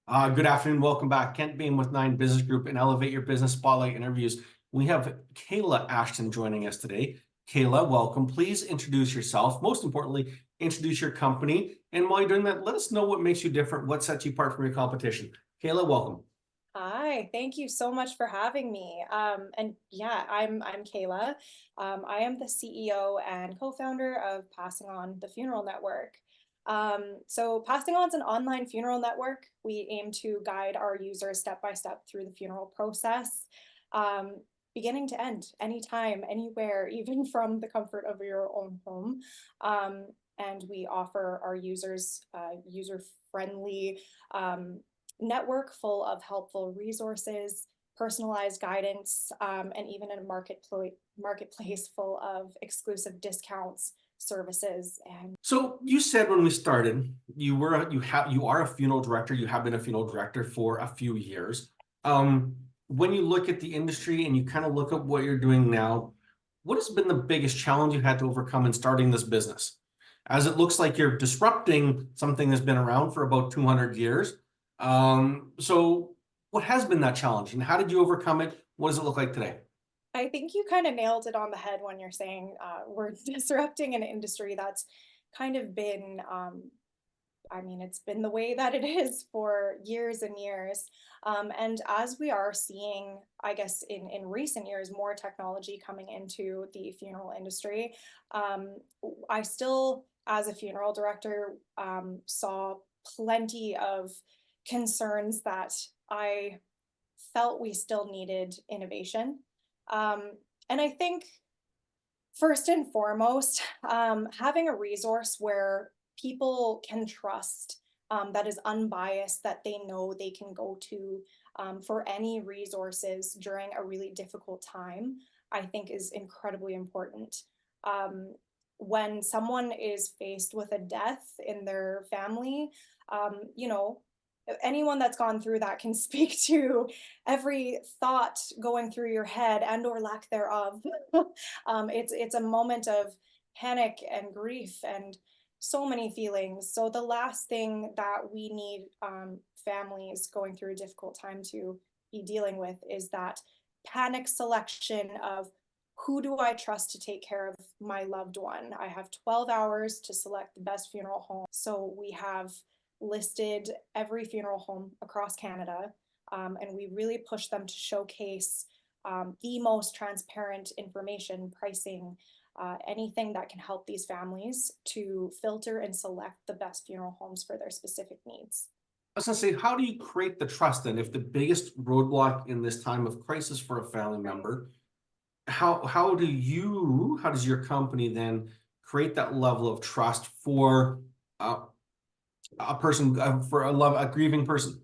Good afternoon. Welcome back. Kent Bain with Nine Business Group and Elevate Your Business Spotlight interviews. We have Kayla Ashton joining us today. Kayla, welcome. Please introduce yourself. Most importantly, introduce your company. And while you're doing that, let us know what makes you different, what sets you apart from your competition. Kayla, welcome. Hi, thank you so much for having me. And yeah, I'm Kayla. I am the CEO and co-founder of Passing On the Funeral Network. So Passing On is an online funeral network. We aim to guide our users step by step through the funeral process, um, beginning to end, anytime, anywhere, even from the comfort of your own home. And we offer our users user-friendly network full of helpful resources, personalized guidance, and even a marketplace full of exclusive discounts, services, and So you said when we started, you are a funeral director. You have been a funeral director for a few years. When you look at the industry and you kind of look at what you're doing now, what has been the biggest challenge you had to overcome in starting this business? As it looks like you're disrupting something that's been around for about 200 years. So what has been that challenge and how did you overcome it? What does it look like today? I think you kind of nailed it on the head when you're saying we're disrupting an industry that's kind of been it's been the way that it is for years and years. And as we are seeing, I guess, in recent years, more technology coming into the funeral industry, I still, as a funeral director, saw plenty of concerns that I felt we still needed innovation. Um, and I think first and foremost, having a resource where people can trust, that is unbiased, that they know they can go to for any resources during a really difficult time, I think is incredibly important. Um, when someone is faced with a death in their family, anyone that's gone through that can speak to every thought going through your head and or lack thereof. It's a moment of panic and grief and so many feelings. So the last thing that we need families going through a difficult time to be dealing with is that panic selection of who do I trust to take care of my loved one. I have 12 hours to select the best funeral home. So we have listed every funeral home across Canada, and we really push them to showcase the most transparent information, pricing, anything that can help these families to filter and select the best funeral homes for their specific needs. I was gonna say, how do you create the trust then? If the biggest roadblock in this time of crisis for a family member, how does your company then create that level of trust for uh, a person for a grieving person?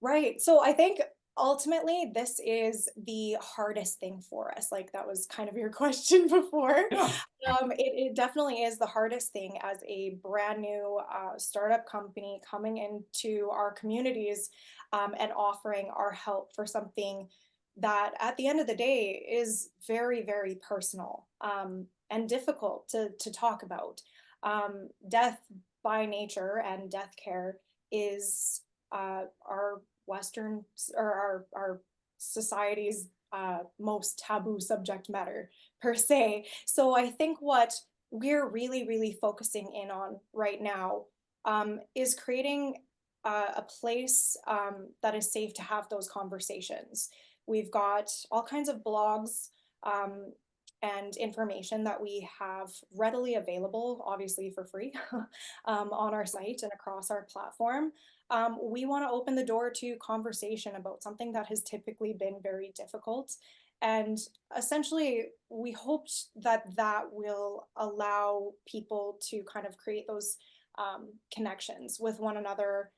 Right. So I think ultimately this is the hardest thing for us. Like that was kind of your question before. Yeah. It definitely is the hardest thing as a brand new startup company coming into our communities and offering our help for something that at the end of the day is very, very personal and difficult to talk about. Death by nature and death care is our Western or our society's most taboo subject matter per se. So I think what we're really, really focusing in on right now is creating a place that is safe to have those conversations. We've got all kinds of blogs and information that we have readily available, obviously for free, on our site and across our platform. We want to open the door to conversation about something that has typically been very difficult. And essentially, we hoped that that will allow people to kind of create those connections with one another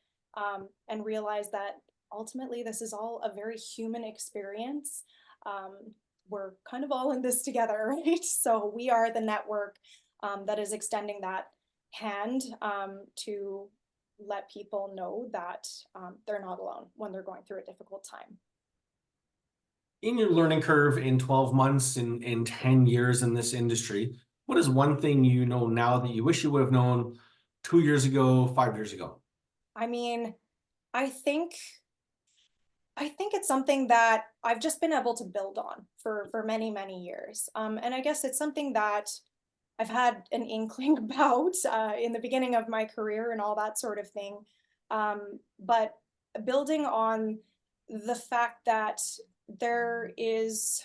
and realize that ultimately this is all a very human experience. We're kind of all in this together, right? So we are the network that is extending that hand to let people know that they're not alone when they're going through a difficult time. In your learning curve in 12 months, in 10 years in this industry, what is one thing you know now that you wish you would have known 2 years ago, 5 years ago? I mean, I think it's something that I've just been able to build on for many, many years. And I guess it's something that I've had an inkling about in the beginning of my career and all that sort of thing. But building on the fact that there is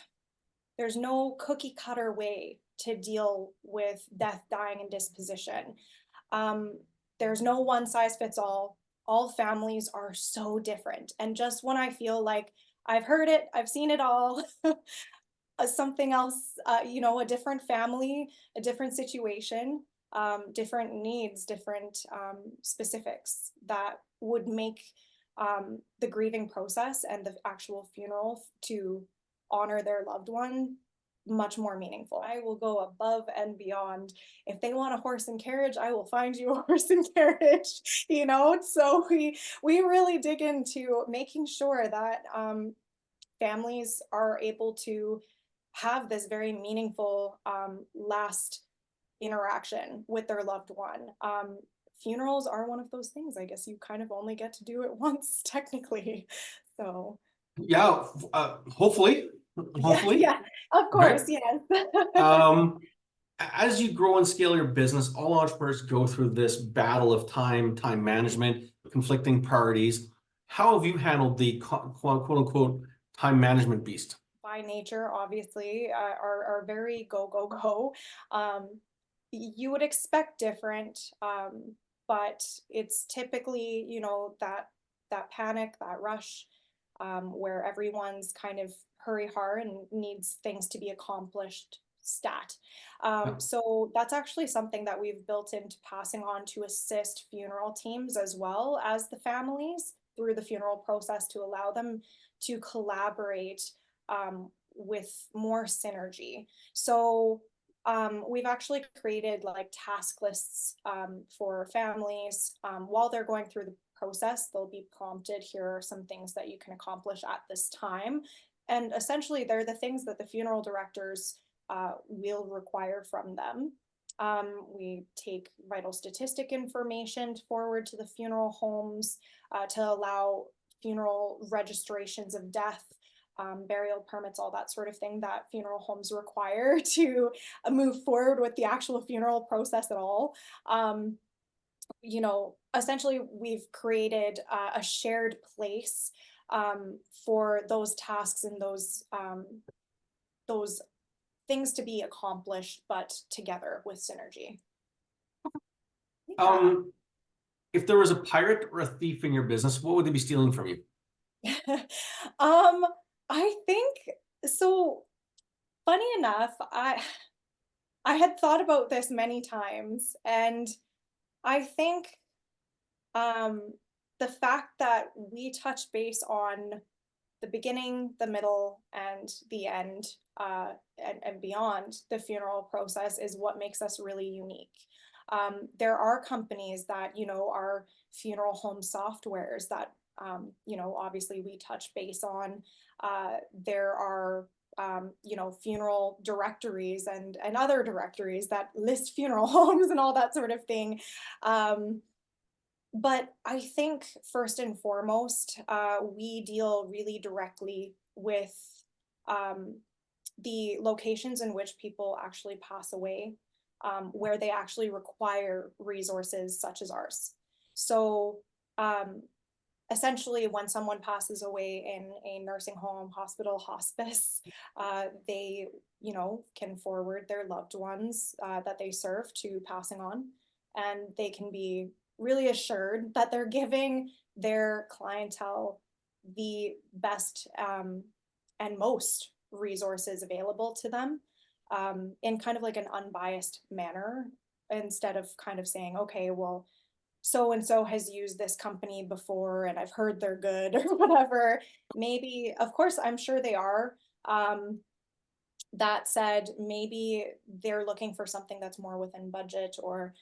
there's no cookie cutter way to deal with death, dying, and disposition. Um, there's no one size fits all. All families are so different. And just when I feel like I've heard it, I've seen it all, something else, a different family, a different situation, different needs, different specifics that would make the grieving process and the actual funeral to honor their loved one much more meaningful. I will go above and beyond. If they want a horse and carriage, I will find you a horse and carriage, So we really dig into making sure that families are able to have this very meaningful last interaction with their loved one. Funerals are one of those things. I guess you kind of only get to do it once, technically. So, Yeah, hopefully, yeah, hopefully, yeah, of right? course, yes. Um, as you grow and scale your business, all entrepreneurs go through this battle of time management, conflicting priorities. How have you handled the quote unquote time management beast? By nature, obviously, are very go, go, go. You would expect different, but it's typically, that panic, that rush, where everyone's kind of hurry hard and needs things to be accomplished stat. Yeah. So that's actually something that we've built into passing on to assist funeral teams as well as the families through the funeral process to allow them to collaborate with more synergy. So we've actually created like task lists for families while they're going through the process. They'll be prompted, here are some things that you can accomplish at this time. And essentially, they're the things that the funeral directors will require from them. We take vital statistic information forward to the funeral homes to allow funeral registrations of death, burial permits, all that sort of thing that funeral homes require to move forward with the actual funeral process at all. Essentially, we've created a shared place for those tasks and those things to be accomplished, but together with synergy. Yeah. Um, if there was a pirate or a thief in your business, what would they be stealing from you? um, I think so. Funny enough, I had thought about this many times, and I think um, the fact that we touch base on the beginning, the middle, and the end, and beyond the funeral process is what makes us really unique. There are companies that, are funeral home softwares that, obviously we touch base on. There are funeral directories and other directories that list funeral homes and all that sort of thing. But I think first and foremost, we deal really directly with um, the locations in which people actually pass away, where they actually require resources such as ours. So um, essentially, when someone passes away in a nursing home, hospital, hospice, they, can forward their loved ones that they serve to passing on, and they can be really assured that they're giving their clientele the best and most resources available to them in kind of like an unbiased manner, instead of kind of saying, okay, well, so and so has used this company before and I've heard they're good or whatever. Maybe, of course, I'm sure they are. That said, maybe they're looking for something that's more within budget, or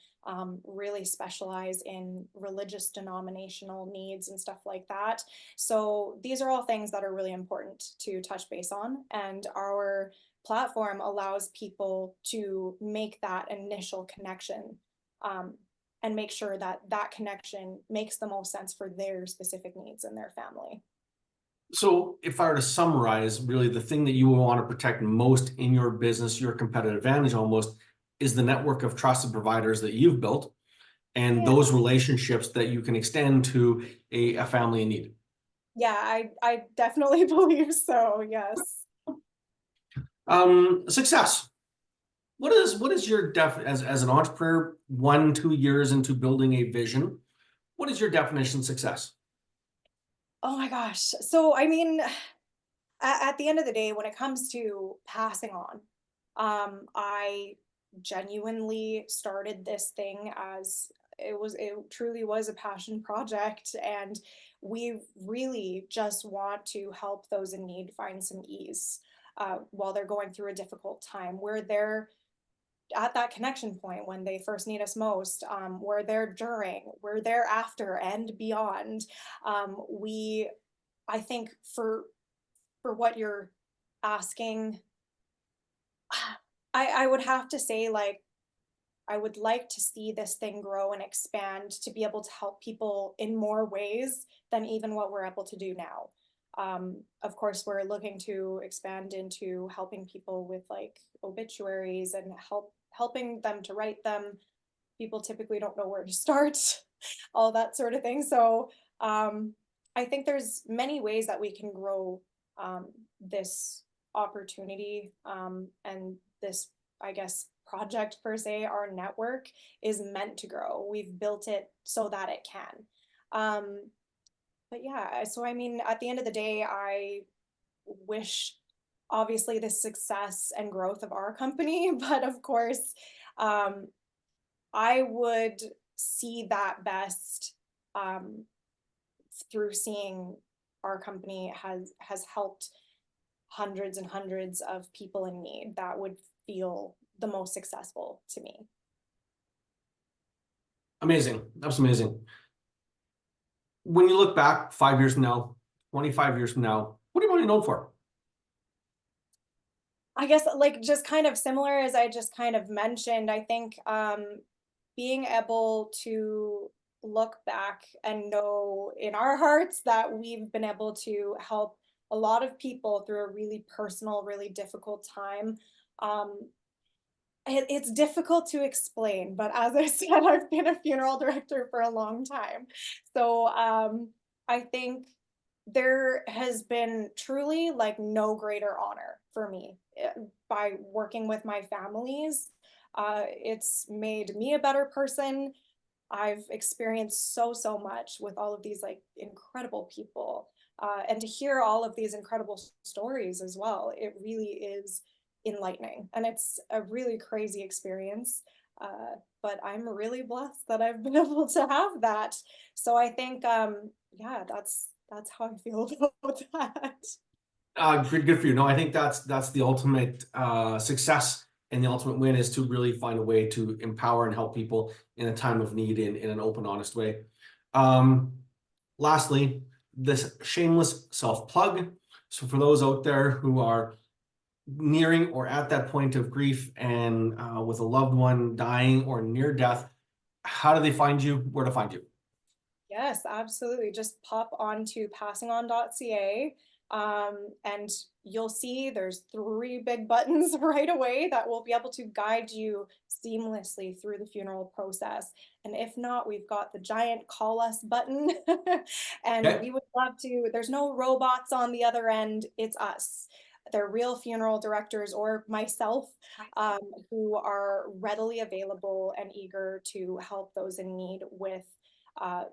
really specialize in religious denominational needs and stuff like that. So these are all things that are really important to touch base on. And our platform allows people to make that initial connection. Um, and make sure that that connection makes the most sense for their specific needs and their family. So if I were to summarize, really the thing that you will want to protect most in your business, your competitive advantage almost, is the network of trusted providers that you've built and Yeah. those relationships that you can extend to a family in need. Yeah, I definitely believe so. Yes. Success. What is your as an entrepreneur, 1-2 years into building a vision? What is your definition of success? Oh my gosh. So, I mean, at the end of the day, when it comes to passing on, I genuinely started this thing as it truly was a passion project. And we really just want to help those in need find some ease while they're going through a difficult time. We're there at that connection point when they first need us most. We're there during, we're there after and beyond. We I think for what you're asking, I would have to say, like, I would like to see this thing grow and expand to be able to help people in more ways than even what we're able to do now. Of course, we're looking to expand into helping people with like obituaries and helping them to write them. People typically don't know where to start, all that sort of thing. So I think there's many ways that we can grow this opportunity and this, I guess, project per se. Our network is meant to grow. We've built it so that it can. But yeah, so I mean, at the end of the day, I wish obviously the success and growth of our company, but of course, um, I would see that best um, through seeing our company has helped hundreds and hundreds of people in need. That would feel the most successful to me. Amazing. That's amazing. When you look back 5 years from now, 25 years from now, what do you want to be known for? I guess like just kind of similar as I just kind of mentioned, I think being able to look back and know in our hearts that we've been able to help a lot of people through a really personal, really difficult time. Um, it's difficult to explain, but as I said, I've been a funeral director for a long time. So I think there has been truly like no greater honor for me by working with my families. It's made me a better person. I've experienced so much with all of these like incredible people. And to hear all of these incredible stories as well, it really is enlightening. And it's a really crazy experience. But I'm really blessed that I've been able to have that. So I think, yeah, that's how I feel about that. Good for you. No, I think that's the ultimate success and the ultimate win is to really find a way to empower and help people in a time of need in an open, honest way. Lastly, this shameless self-plug. So for those out there who are nearing or at that point of grief and with a loved one dying or near death, how do they find you? Where to find you? Yes, absolutely. Just pop onto passingon.ca and you'll see there's 3 big buttons right away that will be able to guide you seamlessly through the funeral process. And if not, we've got the giant call us button and Okay. we would love to. There's no robots on the other end, it's us. They're real funeral directors or myself who are readily available and eager to help those in need with uh,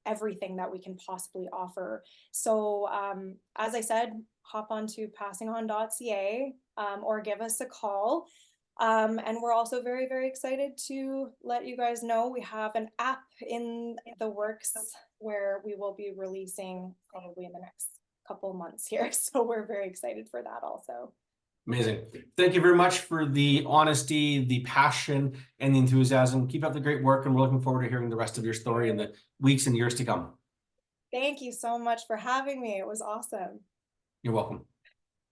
everything that we can possibly offer. So as I said, hop onto passingon.ca or give us a call. And we're also very excited to let you guys know we have an app in the works where we will be releasing probably in the next couple months here. So we're very excited for that also. Amazing. Thank you very much for the honesty, the passion, and the enthusiasm. Keep up the great work, and we're looking forward to hearing the rest of your story in the weeks and years to come. Thank you so much for having me. It was awesome. You're welcome.